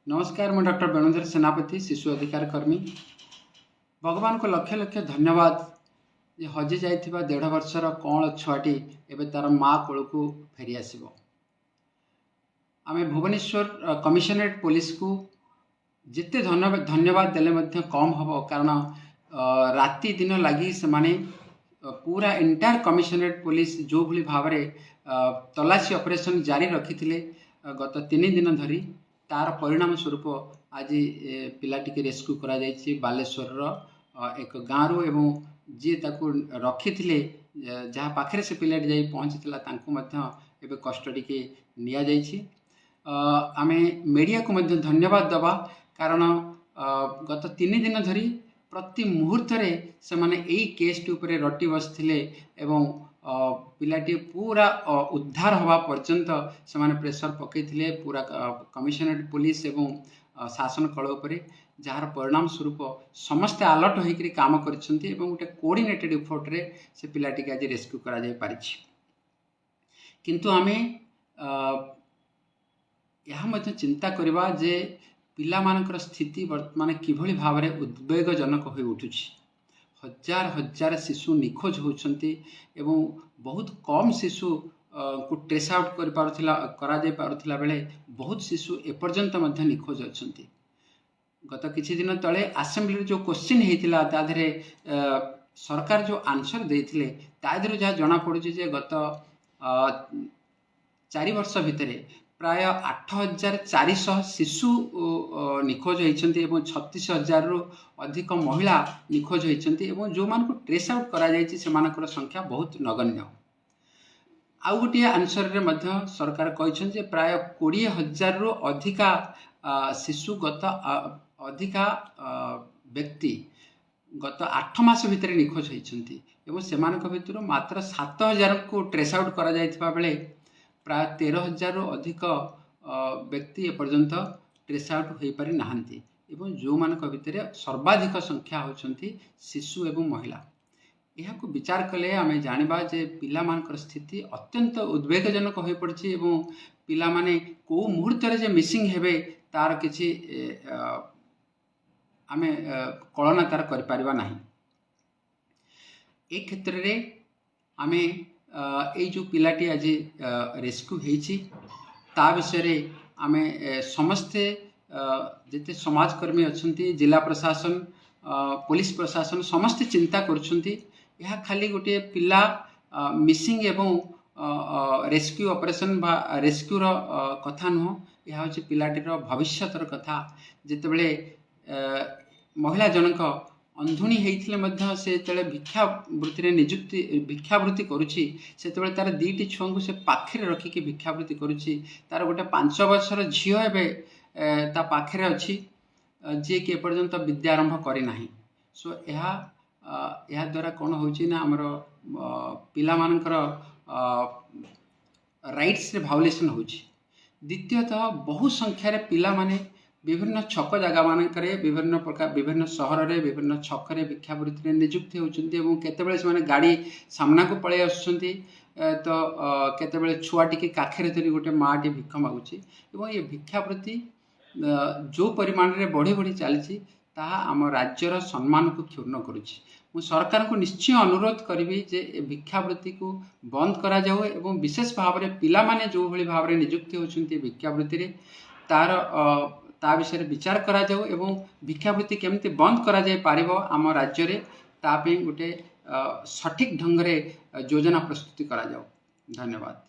नमस्कार, मैं डॉक्टर वेणुधर सेनापति, शिशु अधिकार कर्मी। भगवान को लक्ष लक्ष धन्यवाद जे हजि जाइथिबा 1.5 वर्षर कौन छुआटी एबे तार माँ कोल को फेरी आसीबो। आमे भुवनेश्वर कमिशनरेट पुलिस को जिते धन्यवाद देले मध्य कम हबो, कारण राति दिन लगी से माने पूरा इंटायर कमिशनरेट पुलिस जो भली भाव रे तलाशी ऑपरेशन जारी रखी गत 3 दिन धरी तार परिणाम स्वरूप आज पिलाटी के रेस्क्यू करा जायछि बालेश्वर एक गाँव एवं जी ताकू रखी थे जहाँ पाखे से पिलाटी जाई पहुँचीला तांकू मध्य एबे कस्टडी के निया जायछि। आमे मीडिया को मध्य धन्यवाद दबा, कारण गत 3 दिन धरी प्रति मुहूर्त से माने एई केस उपरे रटी बसथिले एवं पिलाटी पूरा उद्धार हवा पर्यंत से माने प्रेशर पकईथिले पूरा कमिशनरेट पुलिस एवं शासन कल उपरे, जार परिणाम स्वरूप समस्ते अलर्ट होकर काम करछंती एवं गोटे कोऑर्डिनेटेड एफर्ट रे से पिलाटी के आज रेस्क्यू करा जाय पारिछि। किंतु आमे यहाँ मध्य चिंता करबा जे पिला मानकर स्थिति वर्तमान किभली भाव में उद्वेगजनक हो उठुछि। हजार हजार शिशु निखोज होउछंती एवं बहुत कम शिशु को ट्रेस आउट करा जाय पारुथिला बेले बहुत शिशु एपर्यंत मध्य निखोज अछंती। गत किछि दिन तले असेंबली जो क्वेश्चन हेतिला ताधरे सरकार जो आंसर देथिले ताधरे जहाँ जना पड़ुछि जे गत 4 वर्ष भितरे प्राय 8400 शिशु निखोज होइछंती एवं 36,000 रु अधिक महिला निखोज होइछंती एवं जो मान को ट्रेस आउट करा जायछि सेमानकर संख्या बहुत नगण्य। आउ गोटे आंसर रे मध्य सरकार कहिछन जे प्राय 20,000 रु अधिका शिशु अधिका व्यक्ति गत 8 मास भितर निखोज होइछंती एवं सेमानक भितर मात्र 7,000 को ट्रेस आउट करा जायथिबा बेले प्राय 13,000 रु अधिक व्यक्ति एपर्यंत ट्रेस आउट हो पारि नाहंती एवं जो मानक भितर सर्वाधिक संख्या होचंती शिशु एवं महिला। यह को विचार कले आमे जानिबा जे पिला मानकर स्थिति अत्यंत उद्वेगजनक हो पड़छि एवं पिला माने को मुहूर्त रे जे मिसिंग हेबे तार किछि आमे कल्पना तार करि परिबा नाही। ए क्षेत्र रे आमे ए जो पिलाटी आज रेस्क्यू होइछि ता विषय रे आमे समस्ते जिते समाजकर्मी अछंती, जिला प्रशासन, पुलिस प्रशासन समस्ते चिंता करुछंती। यह खाली गोटे पिला मिसिंग एवं रेस्क्यू ऑपरेशन बा रेस्क्यू रो कथा नुह, यह होछि पिलाटीर भविष्यतर कथा। जेतेबेले महिला जनक अंधुणी होइथिले मध्य से तले भिक्षावृत्ति रे नियुक्ति भिक्षावृत्ति करुछि, सेतेबेले तार 2टी छुआ को से पाखे रखिकी भिक्षावृत्ति करुछि। तार गोटे 5 वर्षर झियो एबे ता पाखे अछि जे कि एपर्यंत विद्या आरंभ करि नाही। सो यह द्वारा कौन होछि ना हमर पिला मानकर राइट्स रे भायोलेशन होछि। द्वितीयतः बहु संख्यार पिला माने विभिन्न छक जगह मानक विभिन्न प्रकार विभिन्न सहर रे विभिन्न छकरे भिक्षावृत्ति नियुक्ति होउछंती एवं केतेबेले से गाड़ी सामना को पळे आछंती तो केतेबेले छुआ टिके काखेरे धरी गोटे माटी भिक्ष मागुची एवं ये भिक्षावृत्ति जो परिमाण रे बढ़ी बढ़ी चली ताहा आम राज्यर सम्मान को क्षुण्ण करुछि। मु सरकार को निश्चय अनुरोध करी जे भिक्षावृत्ति को बंद करा जाओ एवं विशेष भाव में पिला माने जो भली भाव में नियुक्ति होउछंती भिक्षावृत्ति रे तार ता विषय विचार करा जाओ एवं भिक्षावृत्ति केमती बंद करा जाय पारिबो आम राज्य रे ता पे गोटे सठिक ढंग रे योजना प्रस्तुति करा जाओ। धन्यवाद।